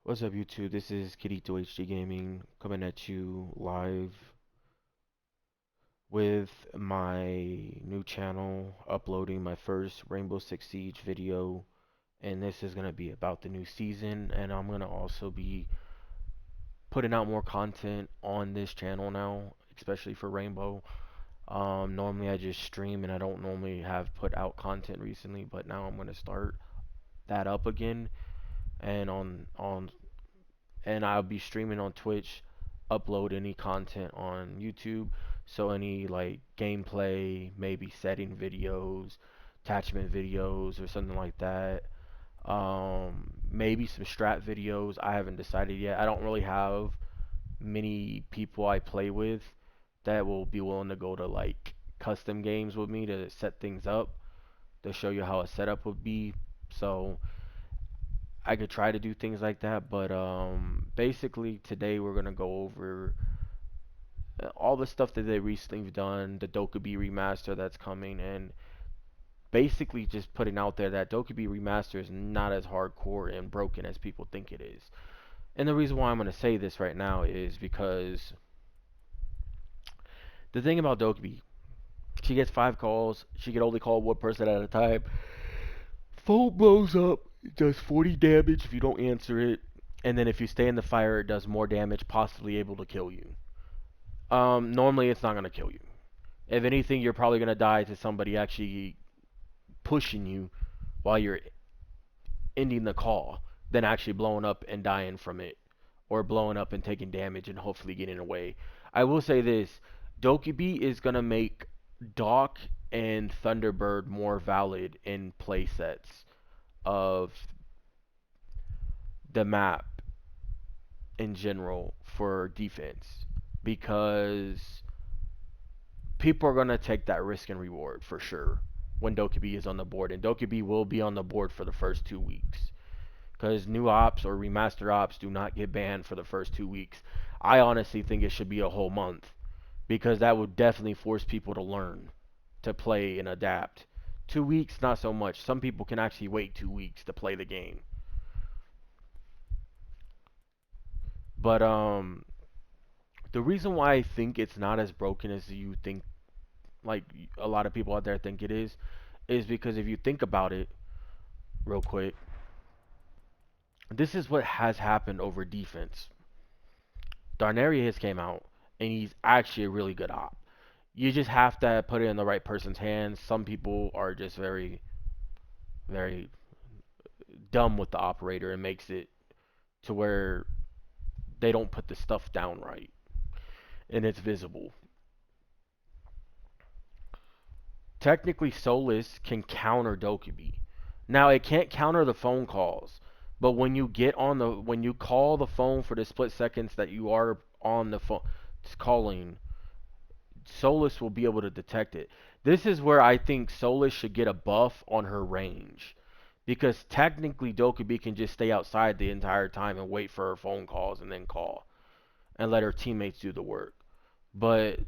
What's up, YouTube? This is Kirito HD Gaming coming at you live with my new channel, uploading my first Rainbow Six Siege video. And this is going to be about the new season. And I'm going to also be putting out more content on this channel now, especially for Rainbow. Normally I just stream and I don't normally have put out content recently, but now I'm going to start that up again. And I'll be streaming on Twitch, upload any content on YouTube. So any like gameplay, maybe setting videos, attachment videos or something like that. Maybe some strat videos. I haven't decided yet. I don't really have many people I play with that will be willing to go to like custom games with me to set things up, to show you how a setup would be. So I could try to do things like that, but basically today we're gonna go over all the stuff that they recently have done, the Dokkaebi remaster that's coming, and basically just putting out there that Dokkaebi remaster is not as hardcore and broken as people think it is. And the reason why I'm gonna say this right now is because the thing about Dokkaebi, she gets 5 calls, she can only call one person at a time. Phone blows up, it does 40 damage if you don't answer it, and then if you stay in the fire, it does more damage, possibly able to kill you. Normally it's not gonna kill you. If anything, you're probably gonna die to somebody actually pushing you while you're ending the call, than actually blowing up and dying from it, or blowing up and taking damage and hopefully getting away. I will say this: Dokkaebi is gonna make Doc and Thunderbird more valid in playsets of the map in general for defense, because people are gonna take that risk and reward for sure when Dokkaebi is on the board, and Dokkaebi will be on the board for the first 2 weeks because new ops or remaster ops do not get banned for the first 2 weeks. I honestly think it should be a whole month because that would definitely force people to learn to play and adapt. 2 weeks, not so much. Some people can actually wait 2 weeks to play the game. But the reason why I think it's not as broken as you think, like a lot of people out there think it is because if you think about it real quick, this is what has happened over defense. Darnarius has came out and he's actually a really good op. You just have to put it in the right person's hands. Some people are just very, very dumb with the operator and makes it to where they don't put the stuff down right and it's visible. Technically, Solus can counter Dokkaebi. Now it can't counter the phone calls, but when you call the phone for the split seconds that you are on the phone calling, Solus will be able to detect it. This is where I think Solus should get a buff on her range. Because technically Dokkaebi can just stay outside the entire time and wait for her phone calls and then call and let her teammates do the work. But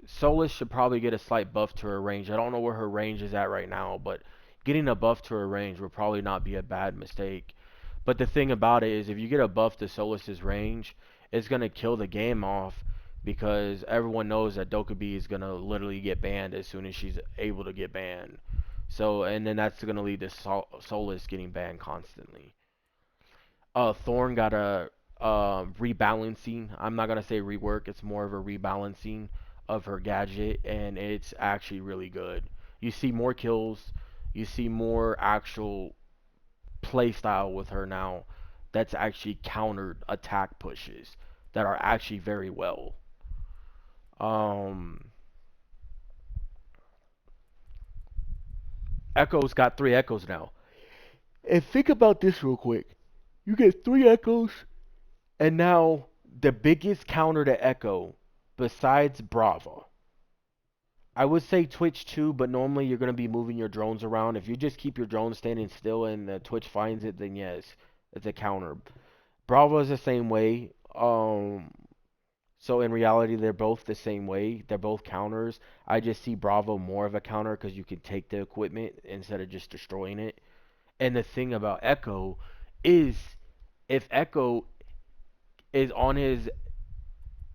Solus should probably get a slight buff to her range. I don't know where her range is at right now, but getting a buff to her range would probably not be a bad mistake. But the thing about it is, if you get a buff to Solus's range, it's gonna kill the game off because everyone knows that Dokkaebi is gonna literally get banned as soon as she's able to get banned. So, and then that's gonna lead to Solus getting banned constantly. Thorn got a rebalancing. I'm not gonna say rework. It's more of a rebalancing of her gadget, and it's actually really good. You see more kills. You see more actual play style with her now. That's actually countered attack pushes that are actually very well. Um, Echo's got 3 echoes now. And think about this real quick. You get 3 echoes, and now the biggest counter to Echo, besides Brava, I would say Twitch too, but normally you're going to be moving your drones around. If you just keep your drones standing still and Twitch finds it, then yes, it's a counter. Brava is the same way. So in reality, they're both the same way. They're both counters. I just see Bravo more of a counter because you can take the equipment instead of just destroying it. And the thing about Echo is If Echo is on his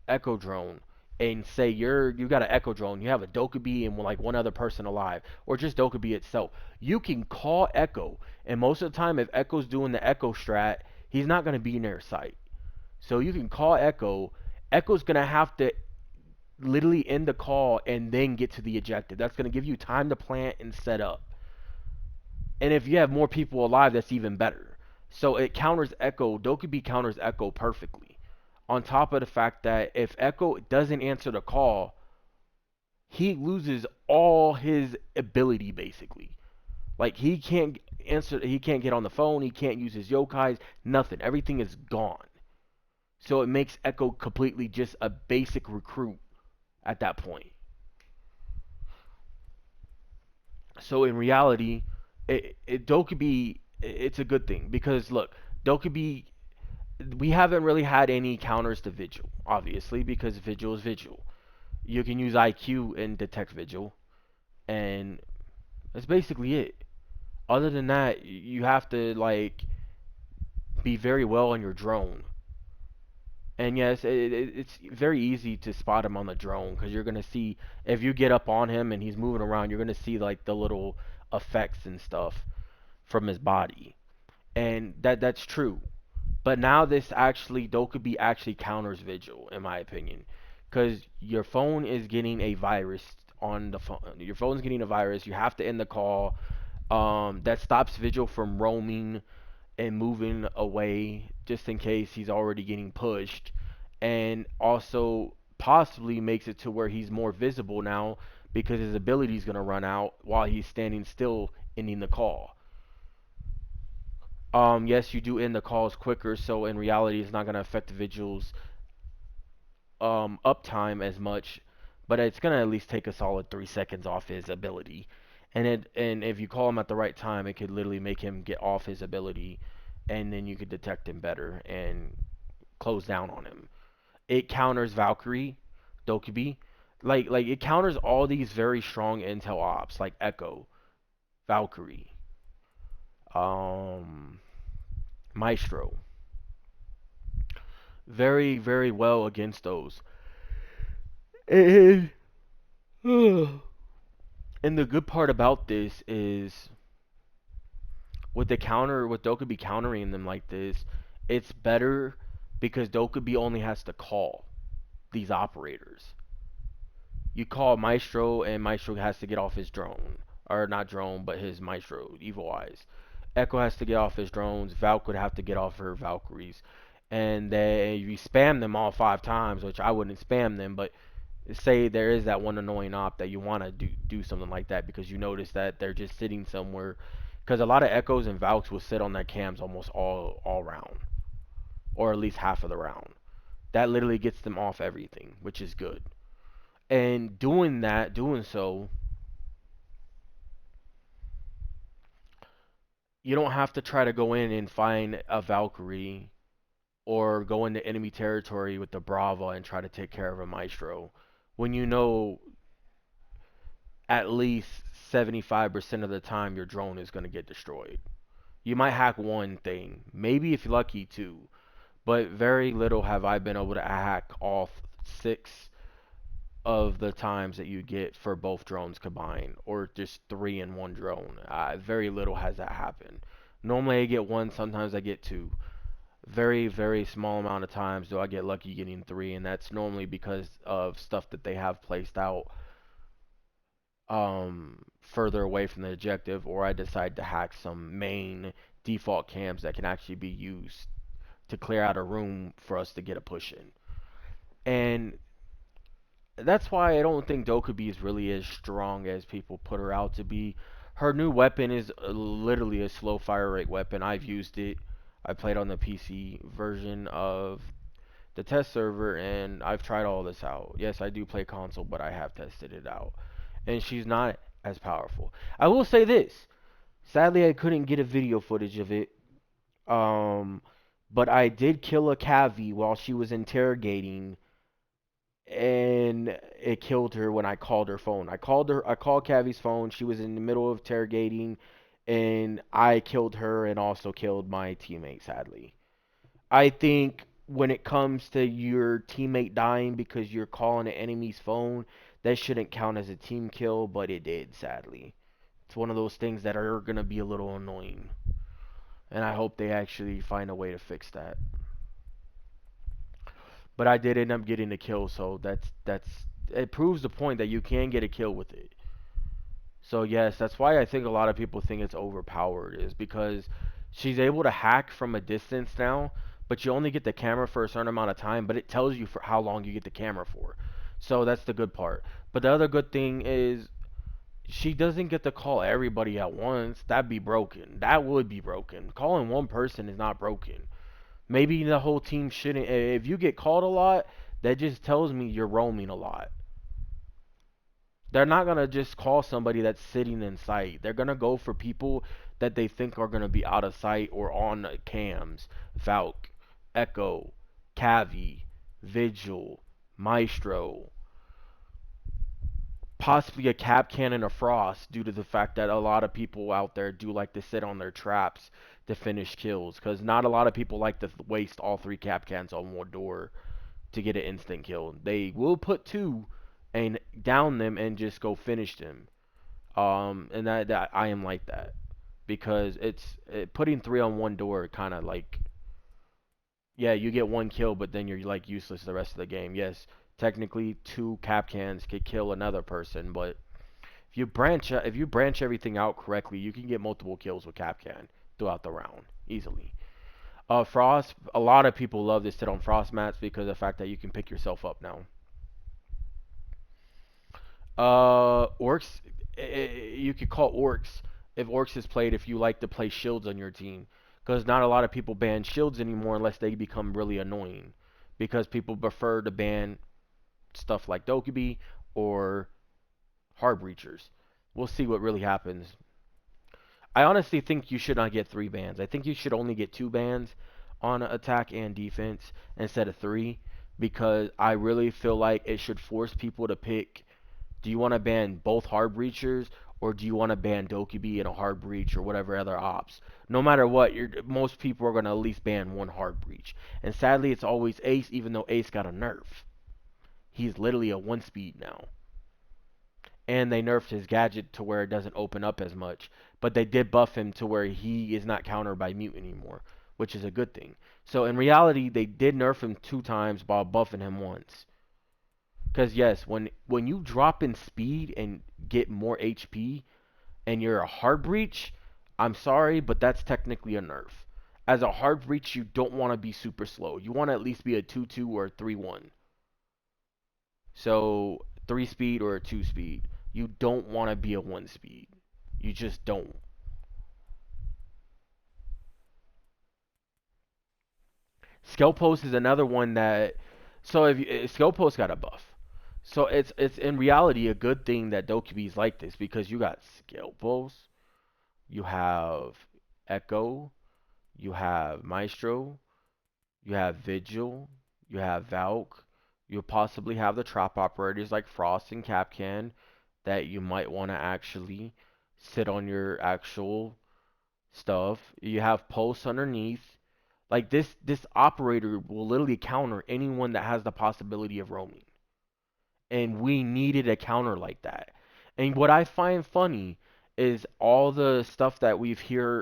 Echo drone and say you got an Echo drone, you have a Dokkaebi and like one other person alive, or just Dokkaebi itself, you can call Echo, and most of the time, if Echo's doing the Echo strat, he's not gonna be near sight. So you can call Echo. Echo's gonna have to literally end the call and then get to the ejective. That's gonna give you time to plant and set up. And if you have more people alive, that's even better. So it counters Echo. Dokkaebi counters Echo perfectly. On top of the fact that if Echo doesn't answer the call, he loses all his ability basically. Like he can't get on the phone, he can't use his yokais, nothing. Everything is gone. So it makes Echo completely just a basic recruit at that point. So in reality, Dokkaebi, it's a good thing because look, Dokkaebi, we haven't really had any counters to Vigil, obviously, because Vigil is Vigil. You can use IQ and detect Vigil, and that's basically it. Other than that, you have to like be very well on your drone. And yes, it's very easy to spot him on the drone because you're gonna see if you get up on him and he's moving around, you're gonna see like the little effects and stuff from his body, and that's true. But now this actually Dokkaebi actually counters Vigil, in my opinion, because your phone is getting a virus on the phone. Your phone's getting a virus. You have to end the call. That stops Vigil from roaming and moving away just in case he's already getting pushed, and also possibly makes it to where he's more visible now because his ability is going to run out while he's standing still ending the call. Yes, you do end the calls quicker, so in reality, it's not going to affect the Vigil's uptime as much, but it's going to at least take a solid 3 seconds off his ability. And if you call him at the right time, it could literally make him get off his ability, and then you could detect him better and close down on him. It counters Valkyrie, Dokkaebi, like it counters all these very strong intel ops like Echo, Valkyrie, um, Maestro, very well against those. And, and the good part about this is with Dokkaebi countering them like this, it's better because Dokkaebi only has to call these operators. You call Maestro and Maestro has to get off his drone. Or not drone, but his Maestro, Evil Eyes. Echo has to get off his drones. Valk would have to get off her Valkyries. And then you spam them all 5 times, which I wouldn't spam them, but say there is that one annoying op that you want to do something like that because you notice that they're just sitting somewhere. Because a lot of Echoes and Valks will sit on their cams almost all round, or at least half of the round. That literally gets them off everything, which is good. And doing so, you don't have to try to go in and find a Valkyrie or go into enemy territory with the Brava and try to take care of a Maestro when you know at least 75% of the time your drone is going to get destroyed. You might hack one thing, maybe if you're lucky two, but very little have I been able to hack all 6 of the times that you get for both drones combined, or just 3 in 1 drone. Very little has that happened. Normally I get one, sometimes I get two. Very small amount of times do I get lucky getting three, and that's normally because of stuff that they have placed out further away from the objective, or I decide to hack some main default cams that can actually be used to clear out a room for us to get a push in. And that's why I don't think Dokkaebi is really as strong as people put her out to be. Her new weapon is literally a slow fire rate weapon. I've used it. I played on the PC version of the test server, and I've tried all this out. Yes, I do play console, but I have tested it out. And she's not as powerful. I will say this. Sadly, I couldn't get a video footage of it. Um, but I did kill a Cavi while she was interrogating, and it killed her when I called her phone. I called Cavi's phone. She was in the middle of interrogating, and I killed her and also killed my teammate, sadly. I think when it comes to your teammate dying because you're calling an enemy's phone, that shouldn't count as a team kill, but it did, sadly. It's one of those things that are going to be a little annoying. And I hope they actually find a way to fix that. But I did end up getting a kill, so that's it proves the point that you can get a kill with it. So yes, that's why I think a lot of people think it's overpowered is because she's able to hack from a distance now, but you only get the camera for a certain amount of time, but it tells you for how long you get the camera for. So that's the good part. But the other good thing is she doesn't get to call everybody at once. That'd be broken. That would be broken. Calling one person is not broken. Maybe the whole team shouldn't. If you get called a lot, that just tells me you're roaming a lot. They're not gonna just call somebody that's sitting in sight. They're gonna go for people that they think are gonna be out of sight or on cams. Valk, Echo, Cavi, Vigil, Maestro, possibly a Cap Cannon or Frost due to the fact that a lot of people out there do like to sit on their traps to finish kills. Because not a lot of people like to waste all three Cap Cans on one door to get an instant kill. They will put two and down them and just go finish them. And that I am like that because putting three on one door kind of like yeah you get one kill but then you're like useless the rest of the game. Yes, technically two cap cans could kill another person, but if you branch everything out correctly, you can get multiple kills with cap can throughout the round easily. Frost, a lot of people love to sit on Frost mats because of the fact that you can pick yourself up now. Orcs, you could call Orcs if Orcs is played if you like to play shields on your team. Because not a lot of people ban shields anymore unless they become really annoying. Because people prefer to ban stuff like Dokkaebi or Hard Breachers. We'll see what really happens. I honestly think you should not get three bans. I think you should only get two bans on attack and defense instead of three. Because I really feel like it should force people to pick, do you want to ban both hard breachers or do you want to ban Dokkaebi and a hard breach or whatever other ops? No matter what, most people are going to at least ban one hard breach. And sadly, it's always Ace, even though Ace got a nerf. He's literally a one speed now. And they nerfed his gadget to where it doesn't open up as much. But they did buff him to where he is not countered by mute anymore, which is a good thing. So in reality, they did nerf him two times while buffing him once. Because yes, when you drop in speed and get more HP and you're a hard breach, I'm sorry, but that's technically a nerf. As a hard breach, you don't want to be super slow. You want to at least be a 2-2 or a 3-1. So 3 speed or a 2 speed. You don't want to be a 1 speed. You just don't. Skill post is another one that. So if skill post got a buff, so it's in reality a good thing that Dokkaebi is like this because you got skill post, you have Echo, you have Maestro, you have Vigil, you have Valk, you possibly have the trap operators like Frost and Capcan that you might want to actually sit on your actual stuff. You have Pulse underneath. Like this operator will literally counter anyone that has the possibility of roaming. And we needed a counter like that. And what I find funny is all the stuff that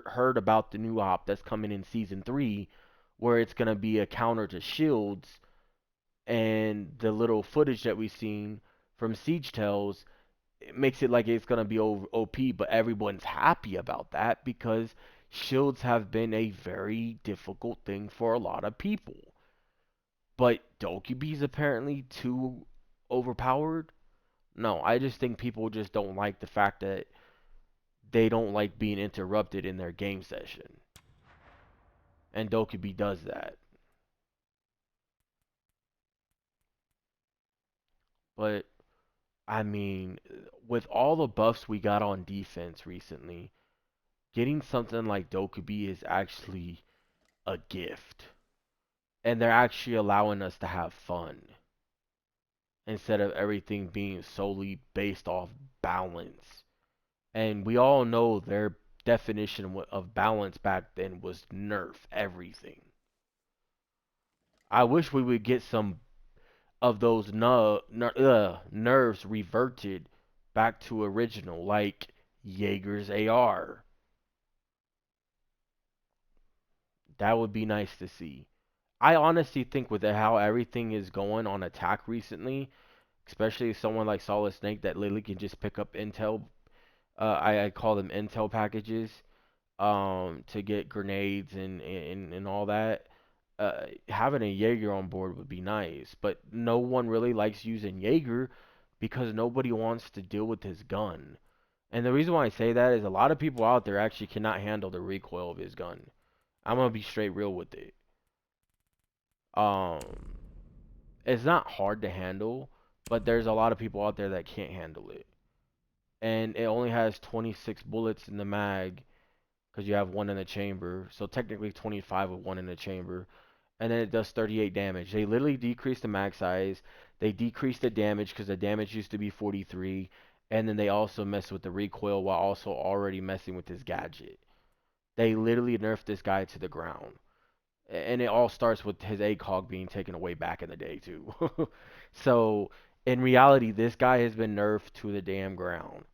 heard about the new op that's coming in season 3 where it's going to be a counter to shields and the little footage that we've seen from Siege Tales, it makes it like it's going to be OP, but everyone's happy about that because shields have been a very difficult thing for a lot of people. But Dokkaebi's apparently too overpowered. No, I just think people just don't like the fact that they don't like being interrupted in their game session. And Dokkaebi does that. But, I mean, with all the buffs we got on defense recently, getting something like Dokkaebi is actually a gift. And they're actually allowing us to have fun instead of everything being solely based off balance. And we all know their definition of balance back then was nerf everything. I wish we would get some of those nerves reverted back to original, like Jaeger's AR. That would be nice to see. I honestly think with how everything is going on attack recently, especially someone like Solid Snake that literally can just pick up intel. I call them intel packages. To get grenades and all that. Having a Jaeger on board would be nice, but no one really likes using Jaeger because nobody wants to deal with his gun. And the reason why I say that is a lot of people out there actually cannot handle the recoil of his gun. I'm gonna be straight real with it. Um, it's not hard to handle, but there's a lot of people out there that can't handle it. And it only has 26 bullets in the mag because you have one in the chamber. So technically 25 with one in the chamber. And then it does 38 damage. They literally decreased the mag size. They decreased the damage because the damage used to be 43. And then they also mess with the recoil while also already messing with his gadget. They literally nerfed this guy to the ground. And it all starts with his ACOG being taken away back in the day too. So in reality, this guy has been nerfed to the damn ground.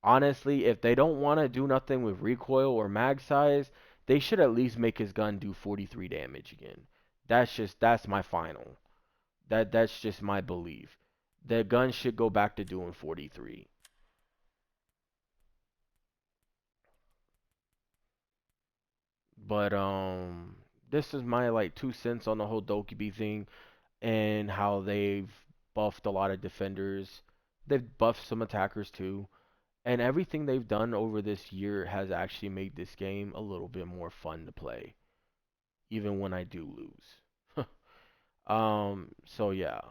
Honestly, if they don't want to do nothing with recoil or mag size, they should at least make his gun do 43 damage again. That's my final. That's just my belief. The gun should go back to doing 43. But this is my like 2 cents on the whole Dokkaebi thing and how they've buffed a lot of defenders. They've buffed some attackers too. And everything they've done over this year has actually made this game a little bit more fun to play, even when I do lose. So yeah.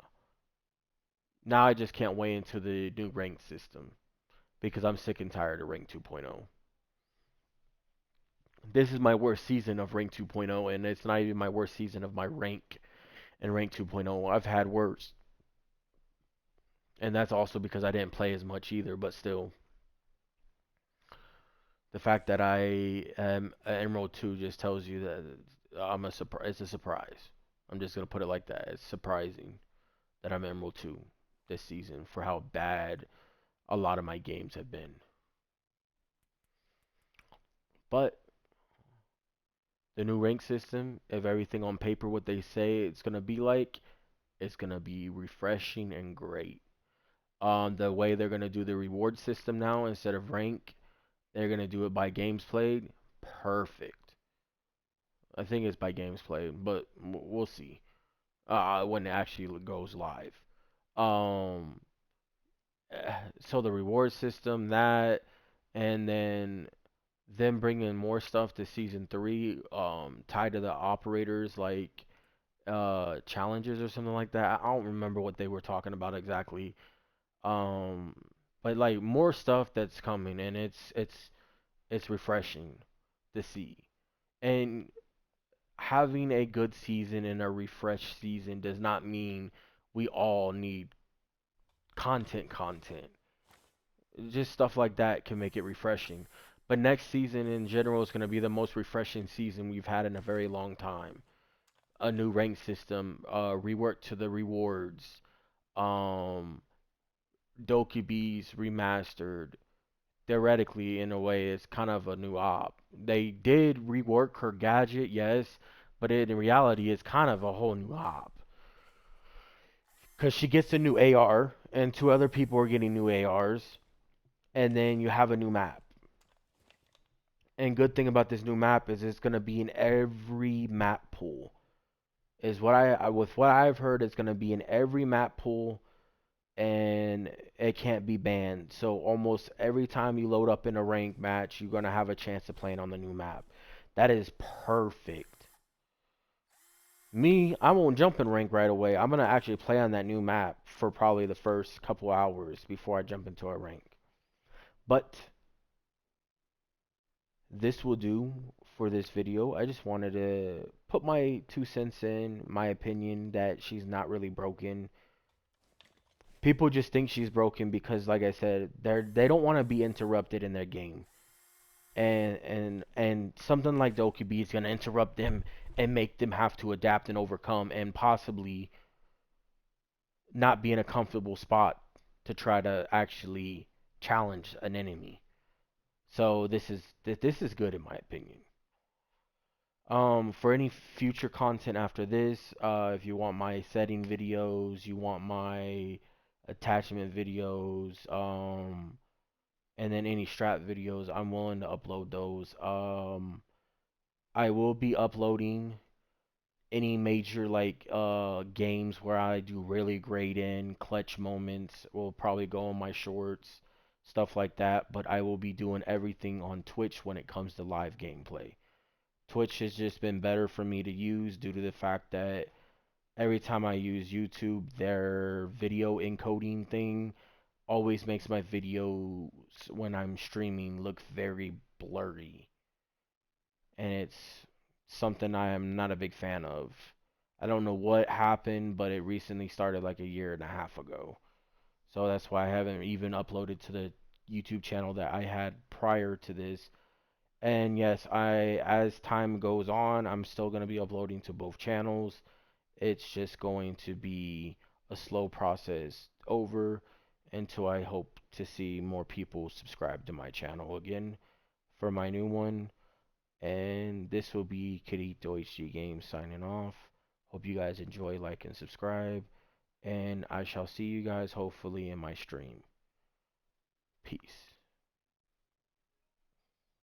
Now I just can't wait into the new rank system because I'm sick and tired of rank 2.0. This is my worst season of rank 2.0, and it's not even my worst season of my rank in rank 2.0. I've had worse. And that's also because I didn't play as much either, but still. The fact that I am Emerald 2 just tells you that I'm a surprise. It's a surprise. I'm just gonna put it like that. It's surprising that I'm Emerald 2 this season for how bad a lot of my games have been. But the new rank system, if everything on paper what they say it's gonna be like, it's gonna be refreshing and great. The way they're gonna do the reward system now instead of rank, they're gonna do it by games played. Perfect. I think it's by games played, but we'll see when it actually goes live. Um, so the reward system that, and then them bringing more stuff to season three, tied to the operators like challenges or something like that. I don't remember what they were talking about exactly. Um, but like more stuff that's coming, and it's refreshing to see. And having a good season and a refreshed season does not mean we all need content. Just stuff like that can make it refreshing. But next season in general is going to be the most refreshing season we've had in a very long time. A new rank system, rework to the rewards, um, Dokkaebi's remastered. Theoretically, in a way, it's kind of a new op. They did rework her gadget, yes, but in reality, it's kind of a whole new op. Because she gets a new AR, and two other people are getting new ARs, and then you have a new map. And good thing about this new map is it's gonna be in every map pool. Is what with what I've heard, it's gonna be in every map pool, and it can't be banned. So almost every time you load up in a ranked match, you're gonna have a chance of playing on the new map. That is perfect. Me, I won't jump in rank right away. I'm gonna actually play on that new map for probably the first couple hours before I jump into a rank. But this will do for this video. I just wanted to put my 2 cents in, my opinion that she's not really broken. People just think she's broken because, like I said, they don't want to be interrupted in their game, and something like Dokkaebi is gonna interrupt them and make them have to adapt and overcome and possibly not be in a comfortable spot to try to actually challenge an enemy. So this is good in my opinion. For any future content after this, if you want my setting videos, you want my attachment videos, and then any strap videos, I'm willing to upload those. I will be uploading any major like games where I do really great in clutch moments will probably go on my shorts, stuff like that, but I will be doing everything on Twitch when it comes to live gameplay. Twitch has just been better for me to use due to the fact that every time I use YouTube, their video encoding thing always makes my videos when I'm streaming look very blurry. And it's something I am not a big fan of. I don't know what happened, but it recently started like a year and a half ago. So that's why I haven't even uploaded to the YouTube channel that I had prior to this. And yes, as time goes on, I'm still going to be uploading to both channels. It's just going to be a slow process over until I hope to see more people subscribe to my channel again for my new one. And this will be Kirito HG Games signing off. Hope you guys enjoy, like, and subscribe. And I shall see you guys hopefully in my stream. Peace.